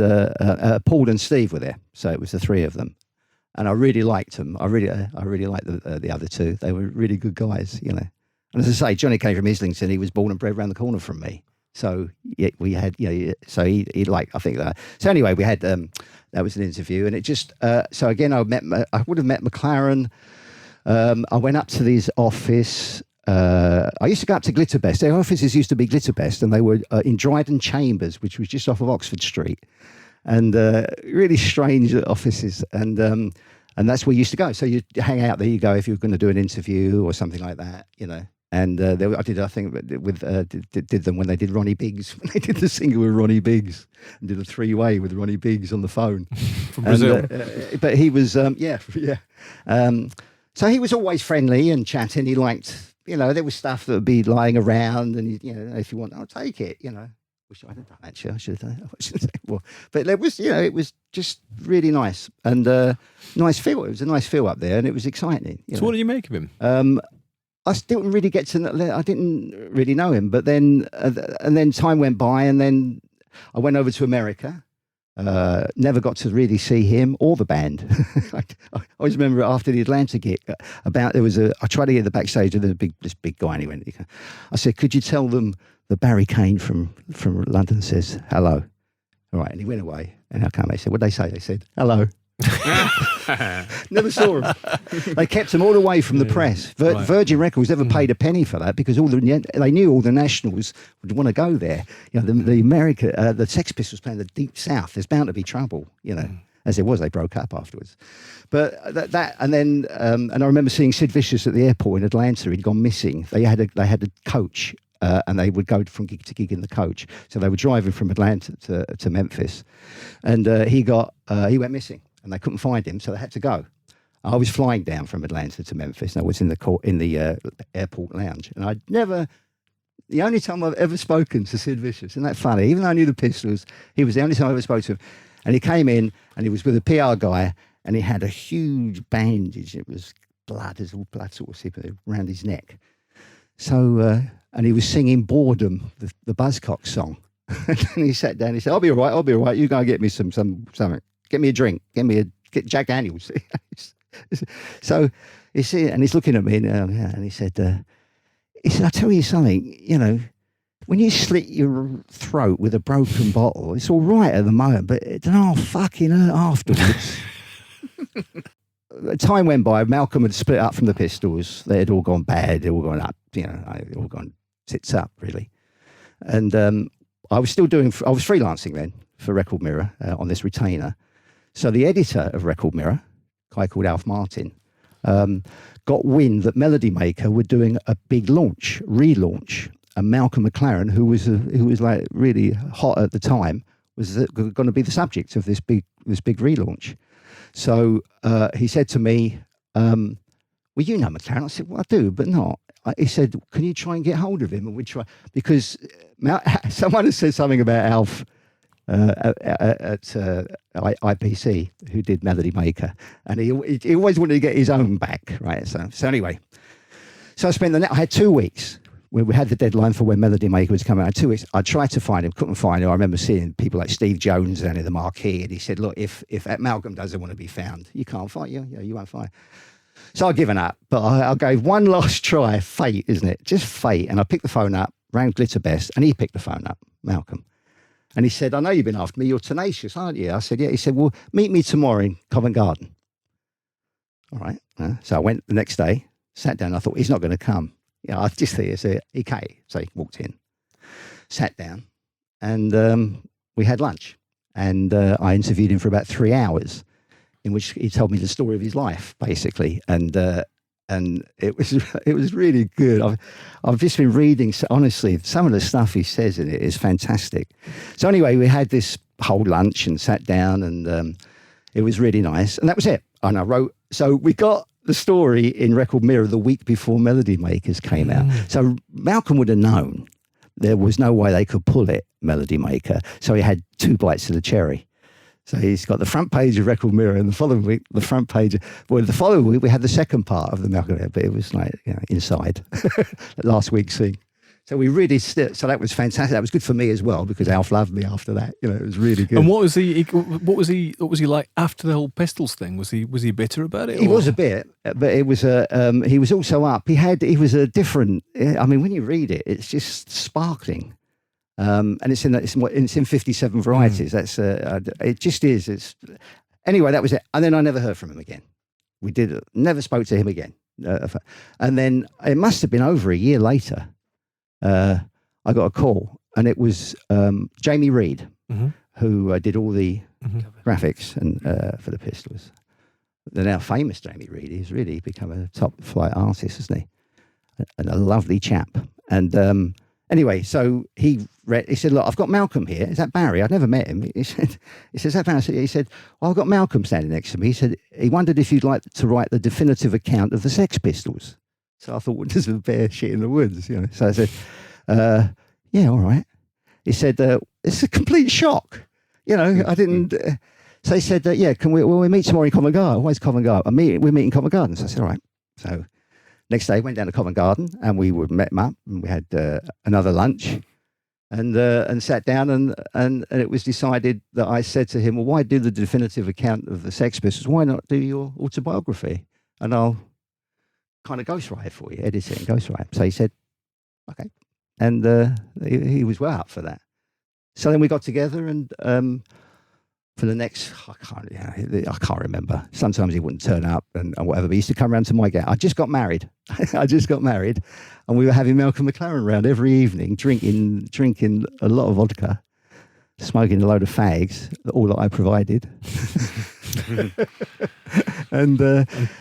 Paul and Steve were there. So it was the 3 of them. And I really liked them. I really liked the other 2. They were really good guys, And as I say, Johnny came from Islington. He was born and bred around the corner from me. So we had, so he liked, I think that. So anyway, we had, that was an interview. And it just, so again, I would have met McLaren. I went up to his office. I used to go up to Glitterbest. Their offices used to be Glitterbest, and they were in Dryden Chambers, which was just off of Oxford Street, and really strange offices. And that's where you used to go. So you hang out there. You go if you were going to do an interview or something like that, And I think did them when they did Ronnie Biggs, when they did the single with Ronnie Biggs, and did a 3-way with Ronnie Biggs on the phone from Brazil. But he was, so he was always friendly and chatting. He liked, there was stuff that would be lying around, and if you want, I'll take it. Which I hadn't done actually. I should have done it. But there was, it was just really nice and nice feel. It was a nice feel up there, and it was exciting. So what did you make of him? I didn't really get to. I didn't really know him, but then and then time went by, and then I went over to America. Never got to really see him or the band. I always remember after the Atlanta gig, I tried to get the backstage, and this big guy, and he went. I said, "Could you tell them that Barry Cain from London says hello?" All right, and he went away. And how come? They said, "What'd they say?" They said, "Hello." Never saw him. They kept him all away from the press. Virgin Records never paid a penny for that because they knew all the nationals would want to go there. The Sex Pistols playing the Deep South. There's bound to be trouble, As it was, they broke up afterwards. But and I remember seeing Sid Vicious at the airport in Atlanta. He'd gone missing. They had a coach. And they would go from gig to gig in the coach. So they were driving from Atlanta to Memphis, and he went missing. And they couldn't find him, so they had to go. I was flying down from Atlanta to Memphis, and I was in the airport lounge. And the only time I've ever spoken to Sid Vicious, isn't that funny? Even though I knew the Pistols, he was the only time I ever spoke to him. And he came in, and he was with a PR guy, and he had a huge bandage. It was blood, there's all blood sort of around his neck. So, and he was singing Boredom, the Buzzcocks song. And he sat down, he said, I'll be all right, you go and get me something. Get me a drink. Get Jack Daniels. So and he's looking at me, and he said, "I tell you something. when you slit your throat with a broken bottle, it's all right at the moment, but it don't fucking hurt afterwards. Time went by. Malcolm had split up from the Pistols. They had all gone bad. They all gone up. They all gone tits up, really. And I was freelancing then for Record Mirror on this retainer. So the editor of Record Mirror, a guy called Alf Martin, got wind that Melody Maker were doing a big relaunch. And Malcolm McLaren, who was like really hot at the time, was going to be the subject of this big relaunch. So he said to me, "Well, you know McLaren." I said, "Well, I do, but not." He said, "Can you try and get hold of him?" And we try, because someone has said something about Alf at IPC, who did Melody Maker, and he always wanted to get his own back, right? So anyway, so I had 2 weeks. We had the deadline for when Melody Maker was coming out. 2 weeks. I tried to find him, couldn't find him. I remember seeing people like Steve Jones down in the marquee, and he said, "Look, if Malcolm doesn't want to be found, you can't find you. You won't find." So I've given up, but I gave one last try. Fate, isn't it? Just fate. And I picked the phone up, rang Glitterbest, and he picked the phone up, Malcolm. And he said, "I know you've been after me. You're tenacious, aren't you?" I said, "Yeah." He said, "Well, meet me tomorrow in Covent Garden." All right. So I went the next day, sat down. I thought, he's not going to come. I just think he came. So he walked in, sat down, and we had lunch. And I interviewed him for about 3 hours, in which he told me the story of his life, basically. And it was really good. I've just been reading. Honestly, some of the stuff he says in it is fantastic. So anyway, we had this whole lunch and sat down, and it was really nice. And that was it. And I wrote. So we got the story in Record Mirror the week before Melody Makers came out. So Malcolm would have known there was no way they could pull it, Melody Maker. So he had 2 bites of the cherry. So he's got the front page of Record Mirror, and the following week, the front page. Well, the following week, we had the second part of the Malcolm, but it was like, inside last week's thing. So we really, so that was fantastic. That was good for me as well, because Alf loved me after that. It was really good. And what was he like after the whole Pistols thing? Was he bitter about it? He was a bit, but it was he was also up. He was a different. I mean, when you read it, it's just sparkling. And it's in 57 varieties. That's it just is. It's anyway. That was it. And then I never heard from him again. Never spoke to him again. And then it must have been over a year later. I got a call, and it was Jamie Reed, who did all the graphics and for the Pistols. The now famous Jamie Reed. He's really become a top flight artist, isn't he? And a lovely chap. And anyway, so he said, "Look, I've got Malcolm here. Is that Barry? I'd never met him." He said, "Is that Barry?" He said, "Well, I've got Malcolm standing next to me." He said, he wondered if you'd like to write the definitive account of the Sex Pistols. So I thought, well, there's a bear shit in the woods, So I said, "Yeah, all right." He said, "It's a complete shock, I didn't." So he said, "Yeah, we meet tomorrow in Covent Garden?" Where's Covent Garden? We meet in Covent Garden. So I said, "All right." So next day, went down to Covent Garden, and we met him up, and we had another lunch, and sat down, and it was decided that I said to him, "Well, why do the definitive account of the Sex Pistols? Why not do your autobiography? And I'll kind of ghostwrite for you, edit it and ghostwrite." So he said, "Okay." And he was well up for that. So then we got together, and for the next, I can't remember. Sometimes he wouldn't turn up and whatever, but he used to come around to my gate. I just got married. And we were having Malcolm McLaren around every evening, drinking a lot of vodka, smoking a load of fags, all that I provided. And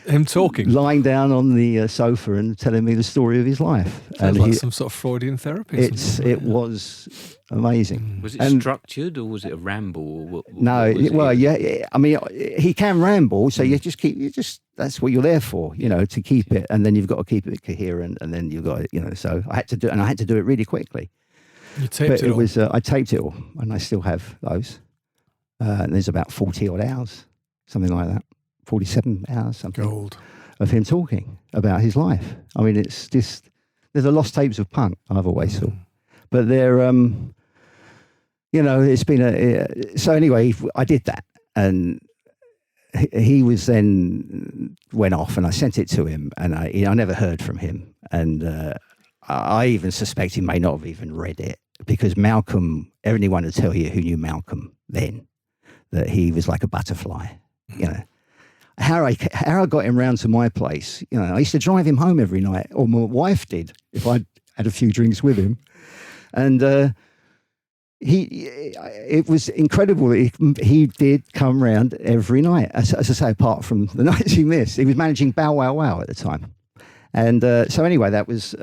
him talking, lying down on the sofa and telling me the story of his life. Sounds like some sort of Freudian therapy. It was amazing. Was it structured, or was it a ramble? Yeah. I mean, he can ramble, so you just that's what you're there for, to keep it, and then you've got to keep it coherent, and then you've got to, So I had to do it really quickly. You taped it all. I taped it all, and I still have those. And there's about 40 odd hours, something like that. 47 hours, something. Gold. Of him talking about his life. I mean, it's just, they're the lost tapes of punk, I've always thought. But they're, it's been so anyway, I did that. And he was then went off, and I sent it to him, and I never heard from him. And I even suspect he may not have even read it, because Malcolm, anyone would tell you who knew Malcolm then, that he was like a butterfly, you know. How I got him round to my place, you know, I used to drive him home every night, or my wife did, if I had a few drinks with him. And it was incredible that he did come round every night, as I say, apart from the nights he missed. He was managing Bow Wow Wow at the time. And so anyway, that was,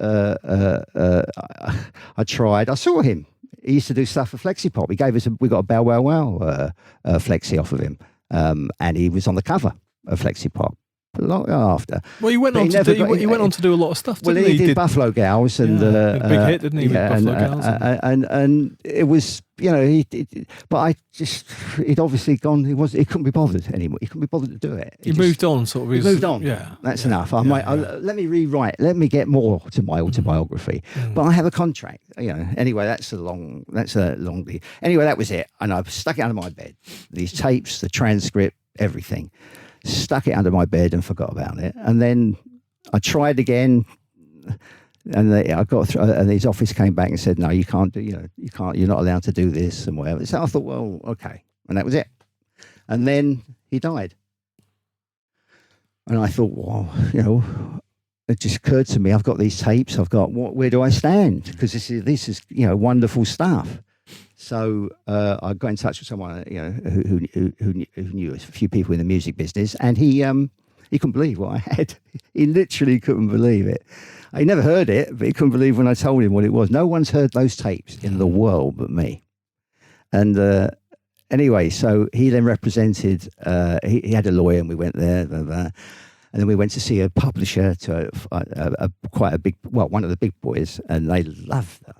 I tried, I saw him. He used to do stuff for Flexi Pop. We got a Bow Wow Wow Flexi off of him. And he was on the cover of Flexi Pop long after. Well, he went on to do a lot of stuff, didn't he? Well, he did Buffalo Gals, and a big hit, didn't he? Yeah, with Buffalo Gals, and it was, you know, but he'd obviously gone. He couldn't be bothered anymore. He couldn't be bothered to do it. He moved on, sort of. He moved on. Yeah, that's enough. Let me rewrite. Let me get more to my autobiography. But I have a contract. You know. Anyway, that's a long. Anyway, that was it, and I stuck it under my bed. These tapes, the transcript, everything. Stuck it under my bed and forgot about it. And then I tried again, and I got through, and his office came back and said, "No, you can't do. You're not allowed to do this and whatever." So I thought, well, okay, and that was it. And then he died, and I thought, well, you know, it just occurred to me, I've got these tapes. Where do I stand? Because this is you know, wonderful stuff. So I got in touch with someone, you know, who knew a few people in the music business, and he couldn't believe what I had. He literally couldn't believe it. He never heard it, but he couldn't believe when I told him what it was. No one's heard those tapes in the world but me. And anyway, so he then represented. He had a lawyer, and we went there. Blah, blah. And then we went to see a publisher, to quite a big, well, one of the big boys, and they loved that.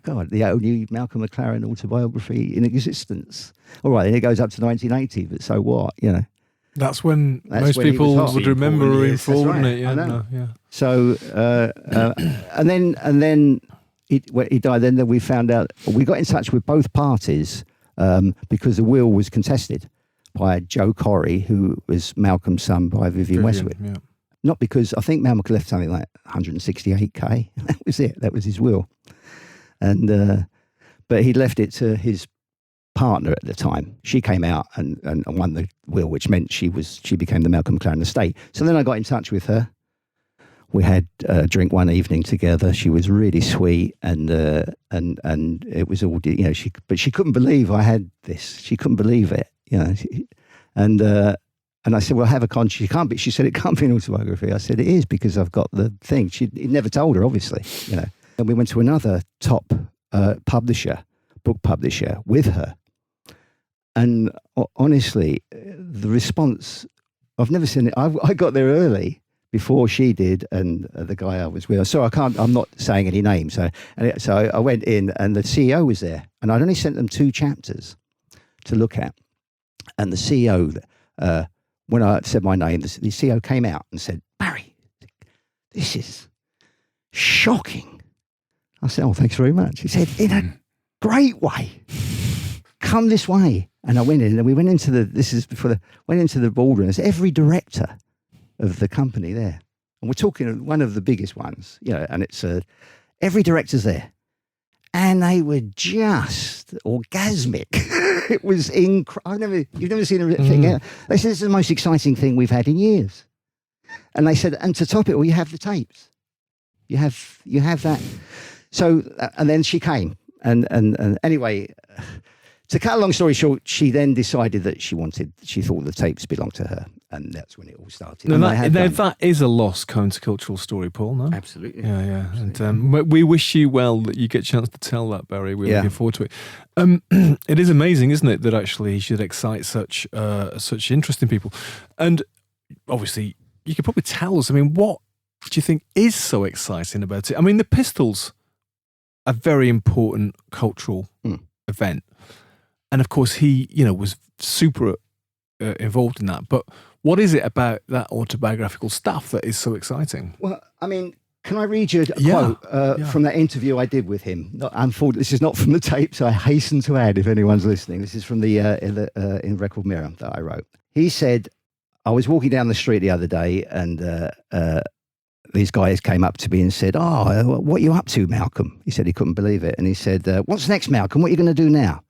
God, the only Malcolm McLaren autobiography in existence. All right, and it goes up to 1980, but so what, you know? That's when most people would remember him for, wouldn't it? Yeah, I know. Yeah. So, and then he died. Then we found out, we got in touch with both parties because the will was contested by Joe Corey, who was Malcolm's son by Vivian Westwood. Yeah. Not because, I think Malcolm left something like 168k. That was it. That was his will. And but he left it to his partner at the time. She came out and won the will, which meant she became the Malcolm McLaren estate. So then I got in touch with her. We had a drink one evening together. She was really sweet, and it was all, you know. But she couldn't believe I had this. She couldn't believe it. You know, and I said, well, I have a contract. She said, it can't be an autobiography. I said, it is, because I've got the thing. He'd never told her, obviously, you know. And we went to another top book publisher with her. And honestly, the response, I've never seen it. I got there early before she did, and the guy I was with. So I'm not saying any names. So I went in, and the CEO was there, and I'd only sent them 2 chapters to look at. And the CEO, when I said my name, the CEO came out and said, "Barry, this is shocking." I said, "Oh, thanks very much." He said, "In a great way. Come this way." And I went in, and we went into the ballroom. There's every director of the company there. And we're talking one of the biggest ones, you know, and it's every director's there. And they were just orgasmic. It was incredible. You've never seen a thing else. They said, "This is the most exciting thing we've had in years." And they said, and to top it all, you have the tapes. You have that. So, and then she came. And anyway, to cut a long story short, she then decided that she thought the tapes belonged to her. And that's when it all started. That is a lost countercultural story, Paul, no? Absolutely. Yeah. And we wish you well that you get a chance to tell that, Barry. We're looking forward to it. It is amazing, isn't it, that actually he should excite such interesting people. And obviously, you could probably tell us, I mean, what do you think is so exciting about it? I mean, the Pistols, a very important cultural event. And of course, he, you know, was super involved in that. But what is it about that autobiographical stuff that is so exciting? Well, I mean, can I read you a quote from that interview I did with him? Unfortunately, this is not from the tapes. I hasten to add, if anyone's listening, this is from the in Record Mirror that I wrote. He said, "I was walking down the street the other day, and these guys came up to me and said, "Oh, what are you up to, Malcolm?" He said he couldn't believe it. And he said, "What's next, Malcolm? What are you going to do now?"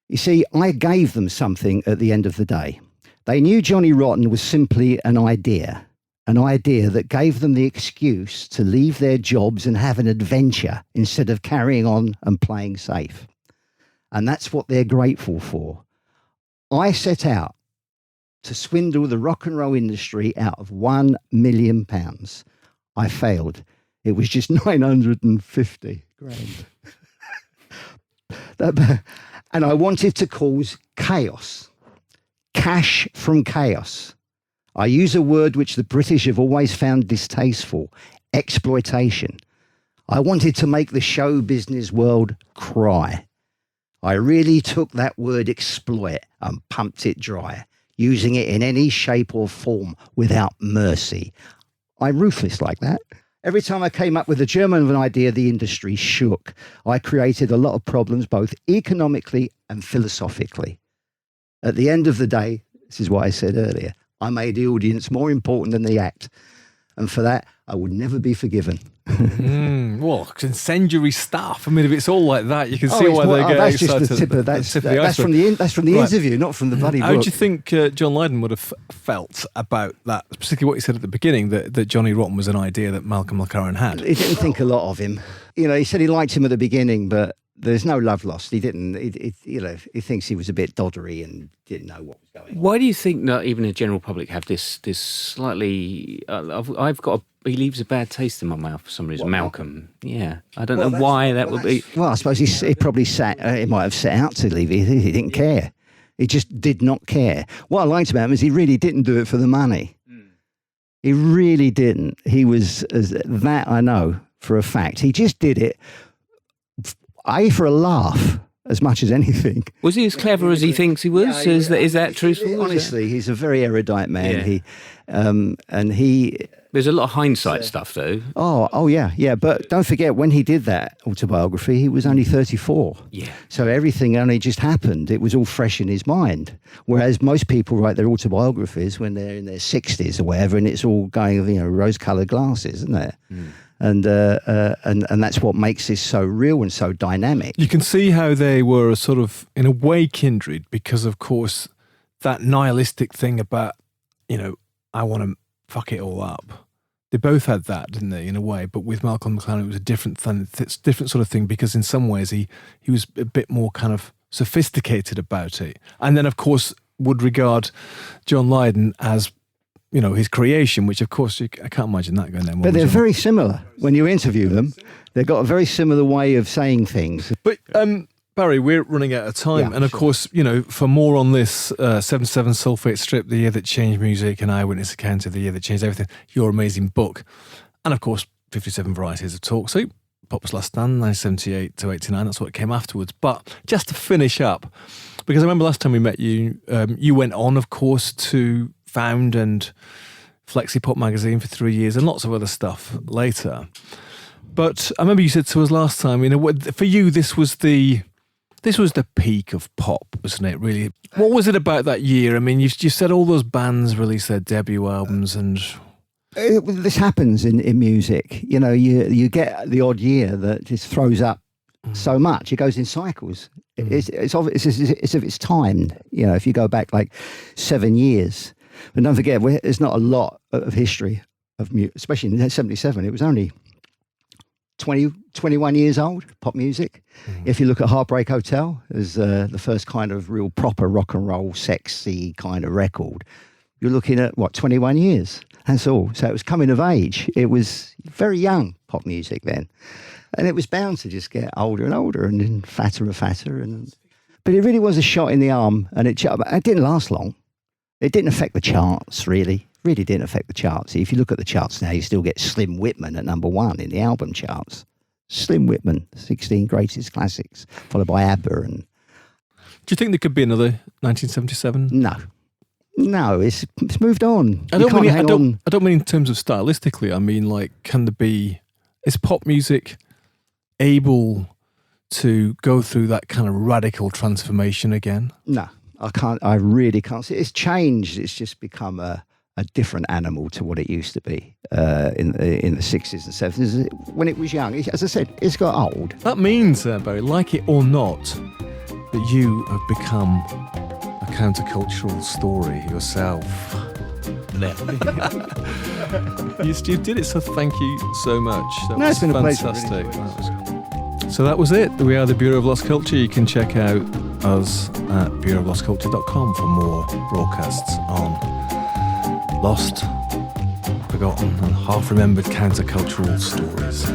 You see, I gave them something at the end of the day. They knew Johnny Rotten was simply an idea that gave them the excuse to leave their jobs and have an adventure instead of carrying on and playing safe. And that's what they're grateful for. I set out to swindle the rock and roll industry out of £1 million. I failed. It was just 950 grand. And I wanted to cause chaos. Cash from chaos. I use a word which the British have always found distasteful: exploitation. I wanted to make the show business world cry. I really took that word exploit and pumped it dry, using it in any shape or form without mercy. I'm ruthless like that. Every time I came up with a germ of an idea, the industry shook. I created a lot of problems, both economically and philosophically. At the end of the day, this is what I said earlier, I made the audience more important than the act. And for that, I would never be forgiven. Well, incendiary stuff. I mean, if it's all like that, you can see why they get that's excited. Just the tip of, that's from the Right. interview, not from the bloody How book. do you think John Lydon would have felt about that, particularly what you said at the beginning, that Johnny Rotten was an idea that Malcolm McLaren had? He didn't think a lot of him. You know, he said he liked him at the beginning, but there's no love lost. He didn't. He thinks he was a bit doddery and didn't know what was going on. Why do you think not even the general public have this slightly? He leaves a bad taste in my mouth for some reason. What, Malcolm? Yeah, I don't know why that would be. Well, I suppose he probably he might have set out to leave. He didn't care. He just did not care. What I liked about him is he really didn't do it for the money. He really didn't. He was that I know for a fact. He just did it for a laugh as much as anything. Was he as clever as he thinks he was? Is that truthful? Honestly, he's a very erudite man. Yeah. There's a lot of hindsight stuff, though. Oh, yeah. But don't forget, when he did that autobiography, he was only 34. Yeah. So everything only just happened. It was all fresh in his mind. Whereas most people write their autobiographies when they're in their 60s or whatever, and it's all going, rose-coloured glasses, isn't it? And that's what makes this so real and so dynamic. You can see how they were sort of, in a way, kindred, because, of course, that nihilistic thing about, I want to fuck it all up. They both had that, didn't they, in a way? But with Malcolm McLaren, it was a different sort of thing, because in some ways he was a bit more kind of sophisticated about it. And then, of course, would regard John Lydon as, his creation, which, of course, I can't imagine that going down. But they're very similar. When you interview them, they've got a very similar way of saying things. But, Barry, we're running out of time. And, of course, for more on this 77 Sulphate Strip, The Year That Changed Music, and Eyewitness Account of The Year That Changed Everything, your amazing book. And, of course, 57 Varieties of Talk. So, Pop's Last Stand, 1978 to 89. That's what came afterwards. But just to finish up, because I remember last time we met you, you went on, of course, to found and Flexi Pop magazine for 3 years and lots of other stuff later. But I remember you said to us last time, for you, this was the peak of pop, wasn't it, really? What was it about that year? I mean, you said all those bands released their debut albums and... This happens in music. You get the odd year that just throws up so much. It goes in cycles. It's of its time. If you go back like 7 years. But don't forget, there's not a lot of history of music, especially in 77. It was only 21 years old, pop music. If you look at Heartbreak Hotel as the first kind of real proper rock and roll, sexy kind of record, you're looking at, 21 years. That's all. So it was coming of age. It was very young pop music then. And it was bound to just get older and older and then fatter and fatter. But it really was a shot in the arm, and it didn't last long. It didn't affect the charts, really. Really didn't affect the charts. If you look at the charts now, you still get Slim Whitman at number 1 in the album charts. Slim Whitman, 16 greatest classics, followed by ABBA. And do you think there could be another 1977? No, it's moved on. I don't mean in terms of stylistically. I mean, can there be... Is pop music able to go through that kind of radical transformation again? No. I really can't see it. It's changed. It's just become a a different animal to what it used to be in the 60s and 70s. When it was young, as I said, it's got old. That means, Barry, like it or not, that you have become a countercultural story yourself. You did it, so thank you so much. That was It's been a pleasure. fantastic. Really. So that was it. We are the Bureau of Lost Culture. You can check out us at bureauoflostculture.com for more broadcasts on lost, forgotten and half-remembered countercultural stories.